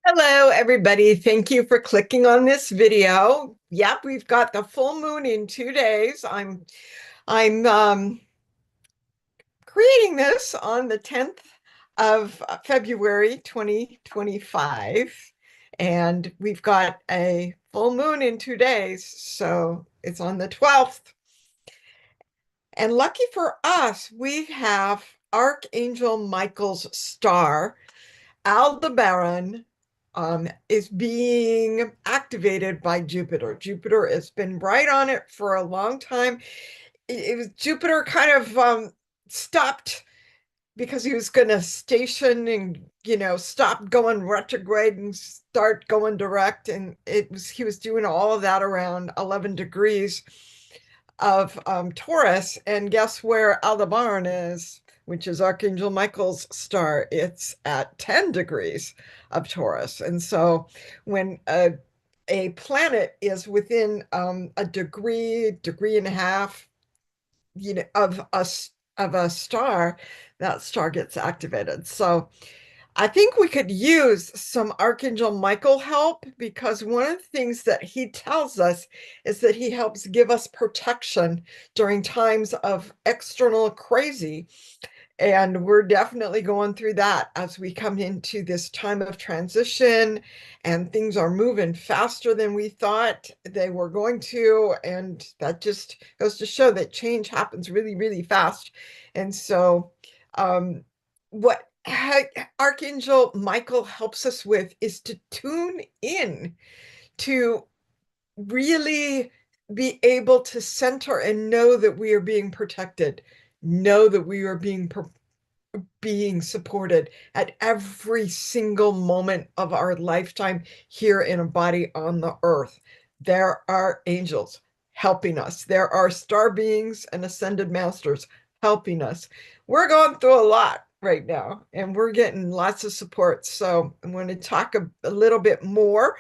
Hello, everybody. Thank you for clicking on this video. Yep, we've got the full moon in 2 days. I'm creating this on the 10th of February 2025, and we've got a full moon in 2 days, so it's on the 12th. And lucky for us, we have Archangel Michael's star Aldebaran is being activated by Jupiter. Jupiter has been right on it for a long time. Jupiter kind of stopped because he was going to station and stop going retrograde and start going direct, and he was doing all of that around 11 degrees of Taurus. And guess where Aldebaran is, which is Archangel Michael's star? It's at 10 degrees of Taurus. And so when a planet is within a degree and a half, of a star, that star gets activated. So I think we could use some Archangel Michael help, because one of the things that he tells us is that he helps give us protection during times of external crazy. And we're definitely going through that as we come into this time of transition, and things are moving faster than we thought they were going to. And that just goes to show that change happens really, really fast. And so, what Archangel Michael helps us with is to tune in to really be able to center and know that we are being protected, know that we are being supported at every single moment of our lifetime here in a body on the earth. There are angels helping us. There are star beings and ascended masters helping us. We're going through a lot right now, and we're getting lots of support. So I'm going to talk a little bit more.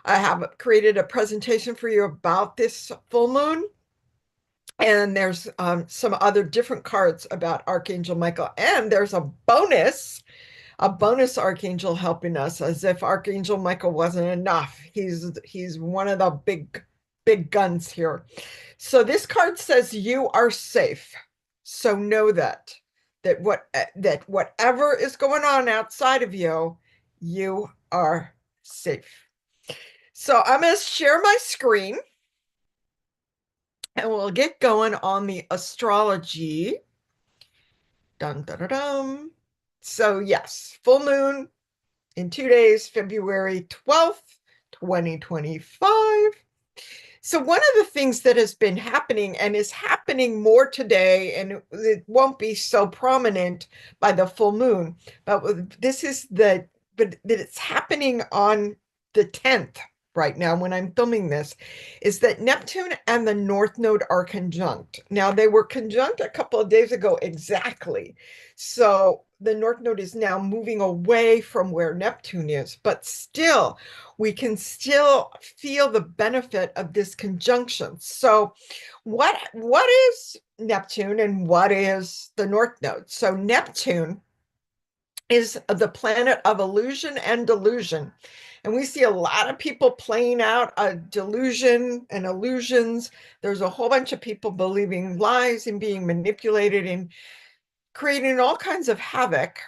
I have created a presentation for you about this full moon. And there's some other different cards about Archangel Michael. And there's a bonus Archangel helping us, as if Archangel Michael wasn't enough. He's one of the big guns here. So this card says you are safe. So know that whatever is going on outside of you, you are safe. So I'm going to share my screen, and we'll get going on the astrology. Dun, dun, dun, dun. So yes, full moon in 2 days, February 12th, 2025. So one of the things that has been happening and is happening more today, and it won't be so prominent by the full moon, but it's happening on the 10th right now when I'm filming this, is that Neptune and the North Node are conjunct. Now, they were conjunct a couple of days ago exactly. So the North Node is now moving away from where Neptune is, but still, we can still feel the benefit of this conjunction. So what is Neptune and what is the North Node? So Neptune is the planet of illusion and delusion. And we see a lot of people playing out a delusion and illusions. There's a whole bunch of people believing lies and being manipulated and creating all kinds of havoc.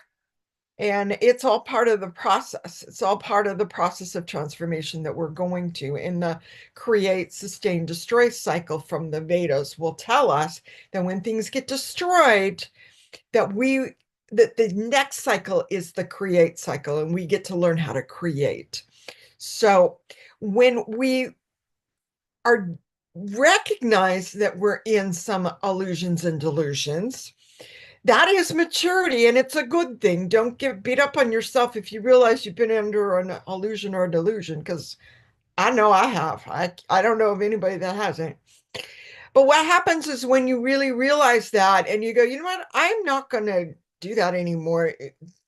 And it's all part of the process. It's all part of the process of transformation that we're going to in the create, sustain, destroy cycle from the Vedas will tell us that when things get destroyed, that the next cycle is the create cycle, and we get to learn how to create. So when we are recognize that we're in some illusions and delusions, that is maturity, and it's a good thing. Don't get beat up on yourself if you realize you've been under an illusion or a delusion, because I know I have. I don't know of anybody that hasn't. But what happens is when you really realize that and you go, you know what, I'm not going to do that anymore.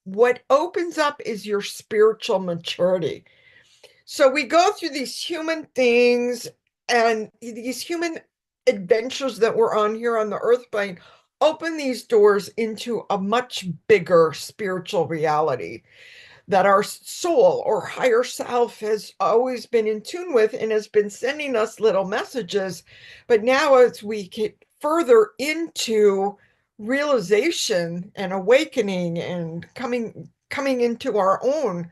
What opens up is your spiritual maturity. So we go through these human things and these human adventures that we're on here on the earth plane open these doors into a much bigger spiritual reality. that our soul or higher self has always been in tune with and has been sending us little messages. But now, as we get further into realization and awakening and coming into our own,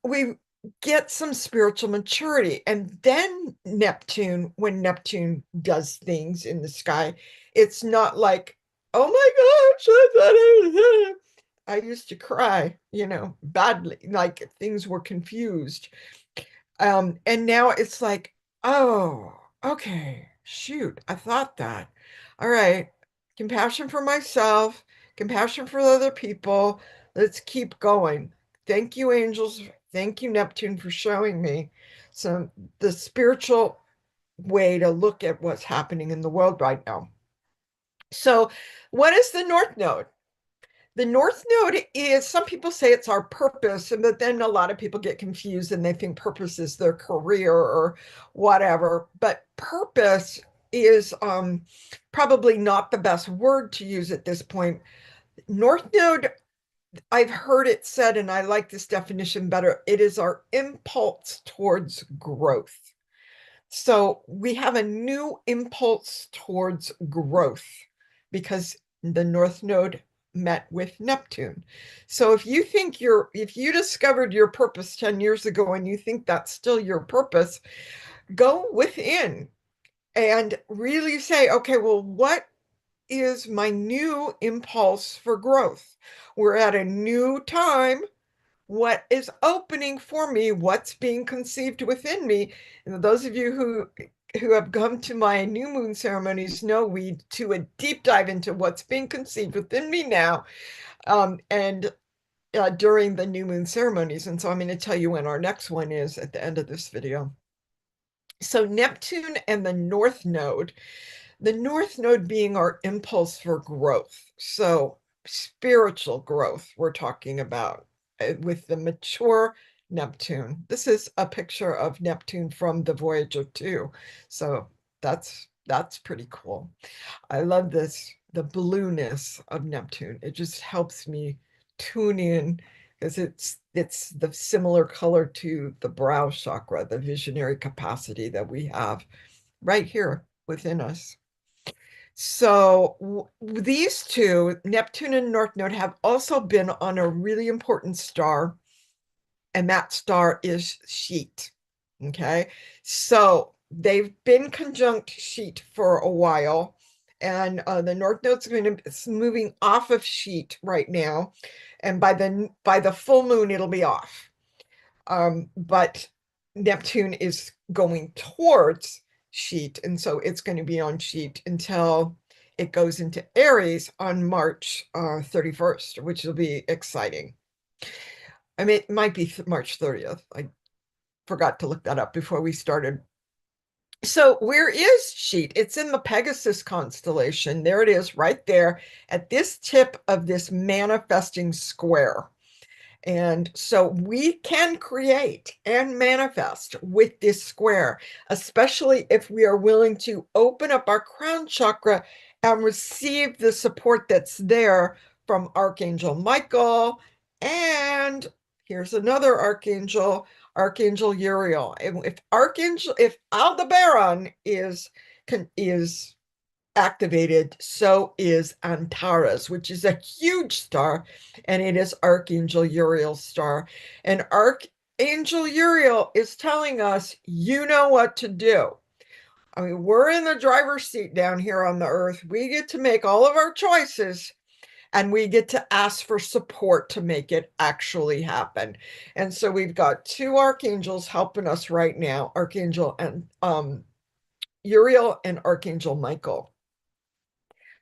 we get some spiritual maturity. And then Neptune, when Neptune does things in the sky, it's not like, oh my gosh, I used to cry, badly, like things were confused. And now it's like, oh, okay, shoot, I thought that. All right, compassion for myself, compassion for other people. Let's keep going. Thank you, angels. Thank you, Neptune, for showing me some the spiritual way to look at what's happening in the world right now. So, what is the North Node? The North Node is, some people say it's our purpose, but then a lot of people get confused and they think purpose is their career or whatever. But purpose is probably not the best word to use at this point. North Node, I've heard it said, and I like this definition better, it is our impulse towards growth. So we have a new impulse towards growth because the North Node met with Neptune. So if you discovered your purpose 10 years ago and you think that's still your purpose, go within and really say, okay, well, what is my new impulse for growth? We're at a new time. What is opening for me? What's being conceived within me? And those of you who have come to my new moon ceremonies know we do a deep dive into what's being conceived within me now, and during the new moon ceremonies. And so I'm going to tell you when our next one is at the end of this video. So Neptune and the North Node being our impulse for growth. So spiritual growth we're talking about with the mature Neptune. This is a picture of Neptune from the Voyager 2. So that's pretty cool. I love this, the blueness of Neptune. It just helps me tune in because it's the similar color to the brow chakra, the visionary capacity that we have right here within us. So these two, Neptune and North Node, have also been on a really important star, and that star is Sheet. Okay, so they've been conjunct Sheet for a while, and the North Node's it's moving off of Sheet right now, and by the full moon it'll be off. But Neptune is going towards Sheet, and so it's going to be on Sheet until it goes into Aries on March 31st, which will be exciting. I mean, it might be March 30th. I forgot to look that up before we started. So where is Sheet? It's in the Pegasus constellation. There it is, right there at this tip of this manifesting square. And so we can create and manifest with this square, especially if we are willing to open up our crown chakra and receive the support that's there from Archangel Michael. And here's another Archangel, Archangel Uriel. If Aldebaran is activated, so is Antares, which is a huge star, and it is Archangel Uriel's star. And Archangel Uriel is telling us, you know what to do. I mean, we're in the driver's seat down here on the earth. We get to make all of our choices, and we get to ask for support to make it actually happen. And so we've got two archangels helping us right now, Archangel and Uriel and Archangel Michael.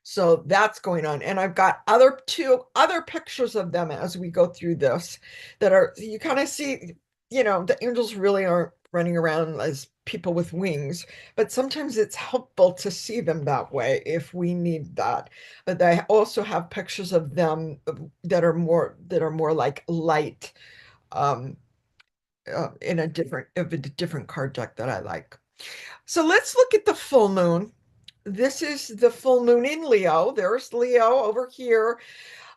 So that's going on. And I've got two other pictures of them as we go through this that are, you kind of see, the angels really aren't running around as people with wings, but sometimes it's helpful to see them that way if we need that. But I also have pictures of them that are more like light, in a different card deck that I like. So let's look at the full moon. This is the full moon in Leo. There's Leo over here.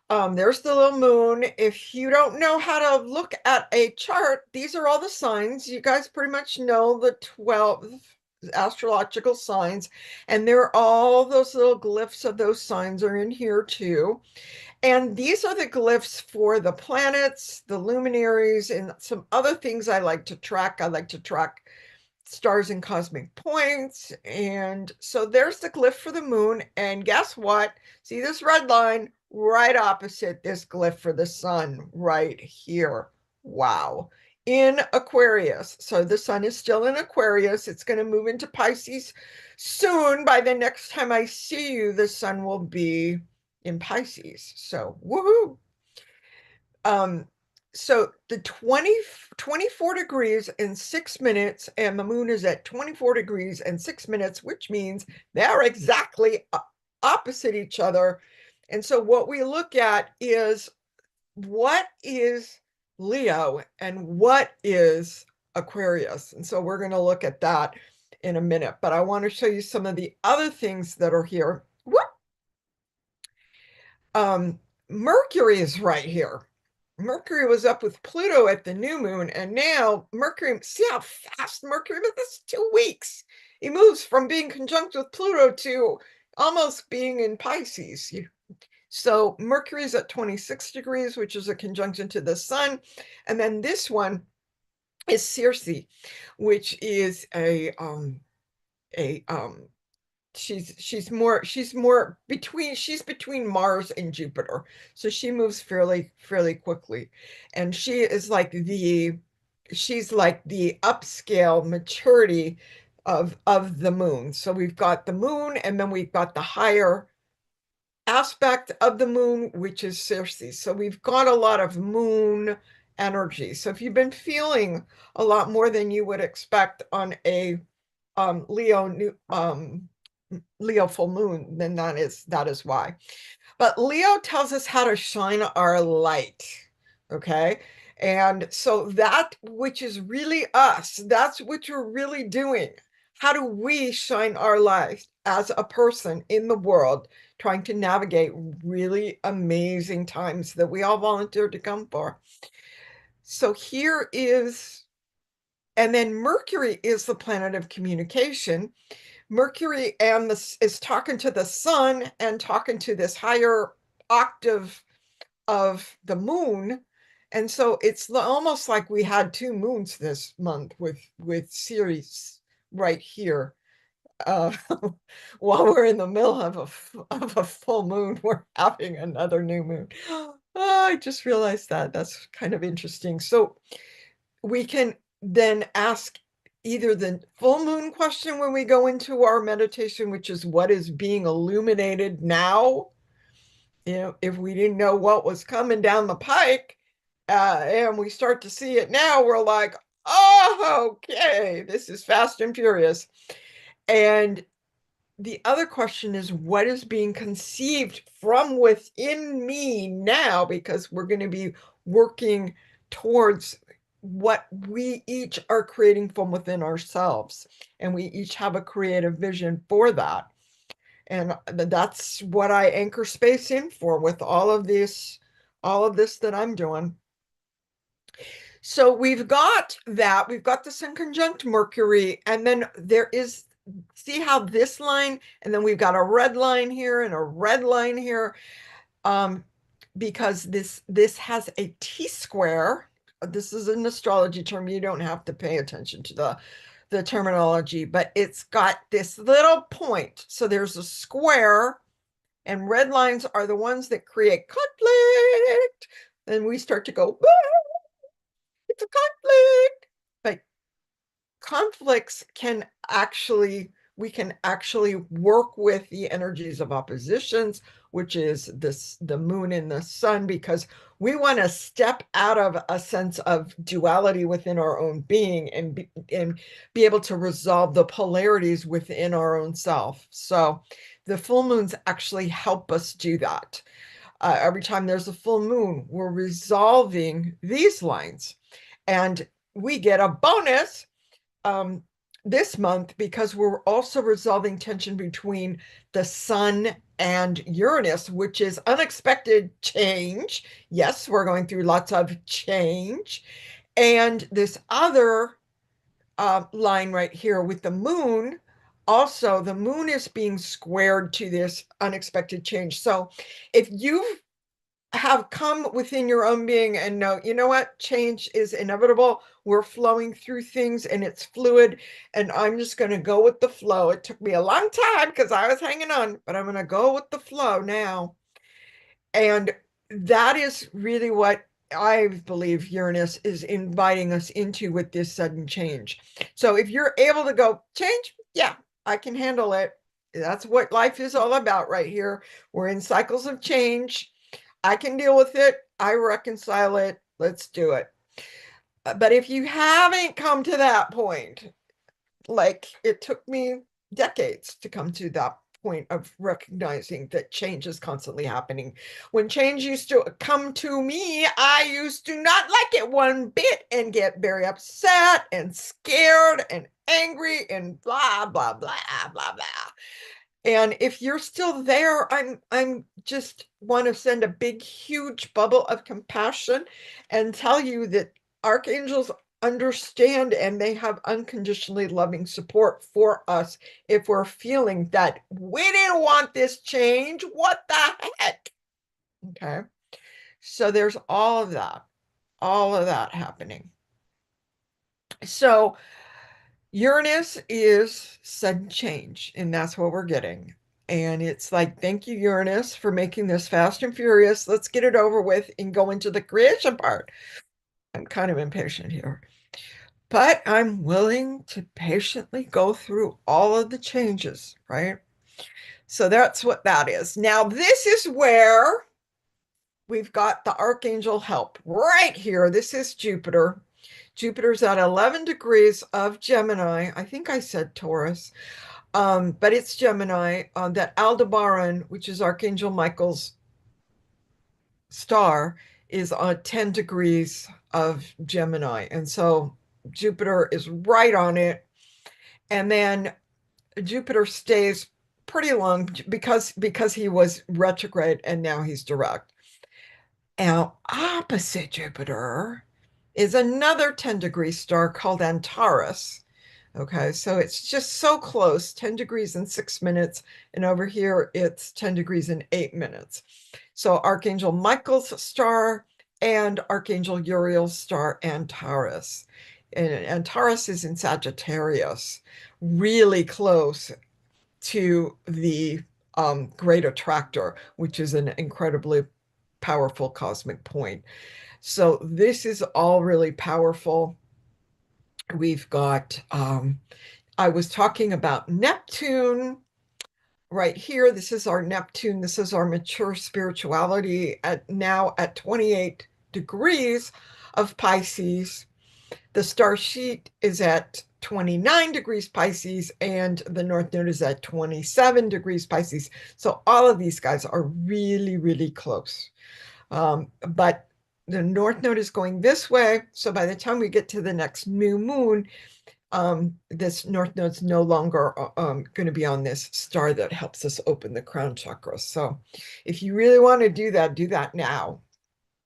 There's the little moon. If you don't know how to look at a chart, these are all the signs. You guys pretty much know the 12 astrological signs, and there are all those little glyphs of those signs are in here too. And these are the glyphs for the planets, the luminaries, and some other things I like to track. I like to track stars and cosmic points. And so there's the glyph for the moon. And guess what? See this red line right opposite this glyph for the sun right here. Wow. In Aquarius. So the sun is still in Aquarius. It's going to move into Pisces soon. By the next time I see you, the sun will be in Pisces. So woohoo. Um, so the 24 degrees in 6 minutes, and the moon is at 24 degrees and 6 minutes, which means they're exactly opposite each other. And so what we look at is what is Leo and what is Aquarius. And so we're going to look at that in a minute, but I want to show you some of the other things that are here. Mercury is right here. Mercury was up with Pluto at the new moon, and now Mercury, see how fast Mercury moved? This 2 weeks. He moves from being conjunct with Pluto to almost being in Pisces. So Mercury is at 26 degrees, which is a conjunction to the sun. And then this one is Circe, which is a she's between Mars and Jupiter, so she moves fairly quickly, and she's like the upscale maturity of the moon. So we've got the moon, and then we've got the higher aspect of the moon, which is Circe. So we've got a lot of moon energy. So if you've been feeling a lot more than you would expect on a Leo full moon, then that is why. But Leo tells us how to shine our light. Okay. And so that which is really us, that's what you're really doing. How do we shine our light as a person in the world, trying to navigate really amazing times that we all volunteered to come for? So here is, and then Mercury is the planet of communication. Mercury and this is talking to the sun and talking to this higher octave of the moon. And so it's almost like we had two moons this month with Ceres right here. Uh, while we're in the middle of a full moon, we're having another new moon. I just realized that. That's kind of interesting. So we can then ask either the full moon question when we go into our meditation, which is what is being illuminated now. If we didn't know what was coming down the pike, and we start to see it now, we're like, oh, okay, this is fast and furious. And the other question is what is being conceived from within me now, because we're going to be working towards what we each are creating from within ourselves, and we each have a creative vision for that. And that's what I anchor space in for with all of this that I'm doing. So we've got the sun conjunct Mercury, and then there is, see how this line, and then we've got a red line here and a red line here, because this has a T-square. This is an astrology term. You don't have to pay attention to the terminology, but it's got this little point. So there's a square, and red lines are the ones that create conflict. Then we start to go, it's a conflict. But conflicts we can actually work with the energies of oppositions, which is the moon and the sun, because we want to step out of a sense of duality within our own being and be able to resolve the polarities within our own self. So the full moons actually help us do that. Every time there's a full moon, we're resolving these lines, and we get a bonus this month because we're also resolving tension between the sun and Uranus, which is unexpected change. Yes, we're going through lots of change. And this other line right here with the moon, also the moon is being squared to this unexpected change. So if you have come within your own being and know, you know what, change is inevitable. We're flowing through things and it's fluid, and I'm just going to go with the flow. It took me a long time because I was hanging on, but I'm going to go with the flow now. And that is really what I believe Uranus is inviting us into with this sudden change. So if you're able to go, change, yeah, I can handle it. That's what life is all about right here. We're in cycles of change. I can deal with it. I reconcile it. Let's do it. But if you haven't come to that point, like it took me decades to come to that point of recognizing that change is constantly happening. When change used to come to me, I used to not like it one bit and get very upset and scared and angry and blah, blah, blah, blah, blah. And if you're still there, I'm just want to send a big, huge bubble of compassion and tell you that archangels understand and they have unconditionally loving support for us if we're feeling that we didn't want this change. What the heck? Okay. So there's all of that happening. So Uranus is sudden change, and that's what we're getting. And it's like, thank you, Uranus, for making this fast and furious. Let's get it over with and go into the creation part. I'm kind of impatient here, but I'm willing to patiently go through all of the changes, right? So that's what that is. Now, this is where we've got the archangel help right here. This is Jupiter. Jupiter's at 11 degrees of Gemini. I think I said Taurus, but it's Gemini. That Aldebaran, which is Archangel Michael's star, is on 10 degrees of Gemini. And so Jupiter is right on it. And then Jupiter stays pretty long because he was retrograde and now he's direct. Now, opposite Jupiter is another 10-degree star called Antares. Okay, so it's just so close, 10 degrees in 6 minutes. And over here, it's 10 degrees in 8 minutes. So Archangel Michael's star and Archangel Uriel's star, Antares. And Antares is in Sagittarius, really close to the great attractor, which is an incredibly powerful cosmic point. So this is all really powerful. We've got, I was talking about Neptune right here. This is our Neptune. This is our mature spirituality now at 28 degrees of Pisces. The star sheet is at 29 degrees Pisces, and the North Node is at 27 degrees Pisces. So all of these guys are really, really close. But the North Node is going this way. So by the time we get to the next new moon, this North Node's no longer going to be on this star that helps us open the crown chakra. So if you really want to do that now.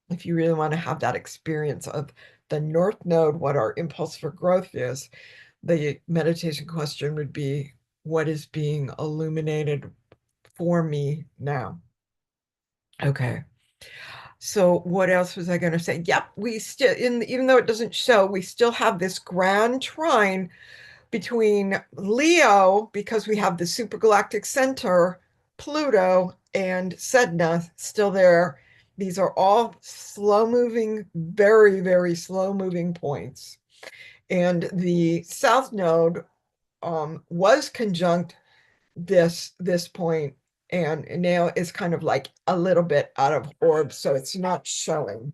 If you really want to have that experience of the North Node, what our impulse for growth is, the meditation question would be, what is being illuminated for me now? Okay. So what else was I going to say? Yep, we still, even though it doesn't show, we still have this grand trine between Leo, because we have the supergalactic center, Pluto, and Sedna still there. These are all slow moving, very, very slow moving points. And the South Node was conjunct this point, and now is kind of like a little bit out of orb, so it's not showing.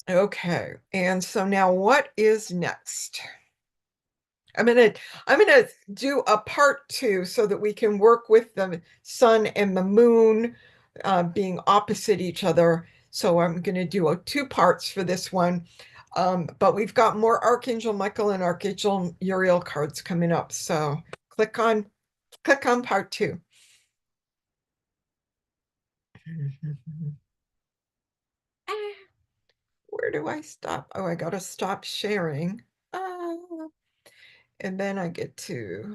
Okay, and so now what is next? I'm gonna do a part 2 so that we can work with the sun and the moon being opposite each other. So I'm gonna do 2 parts for this one. But we've got more Archangel Michael and Archangel Uriel cards coming up. So click on part two. Where do I stop? Oh, I gotta stop sharing. And then I get to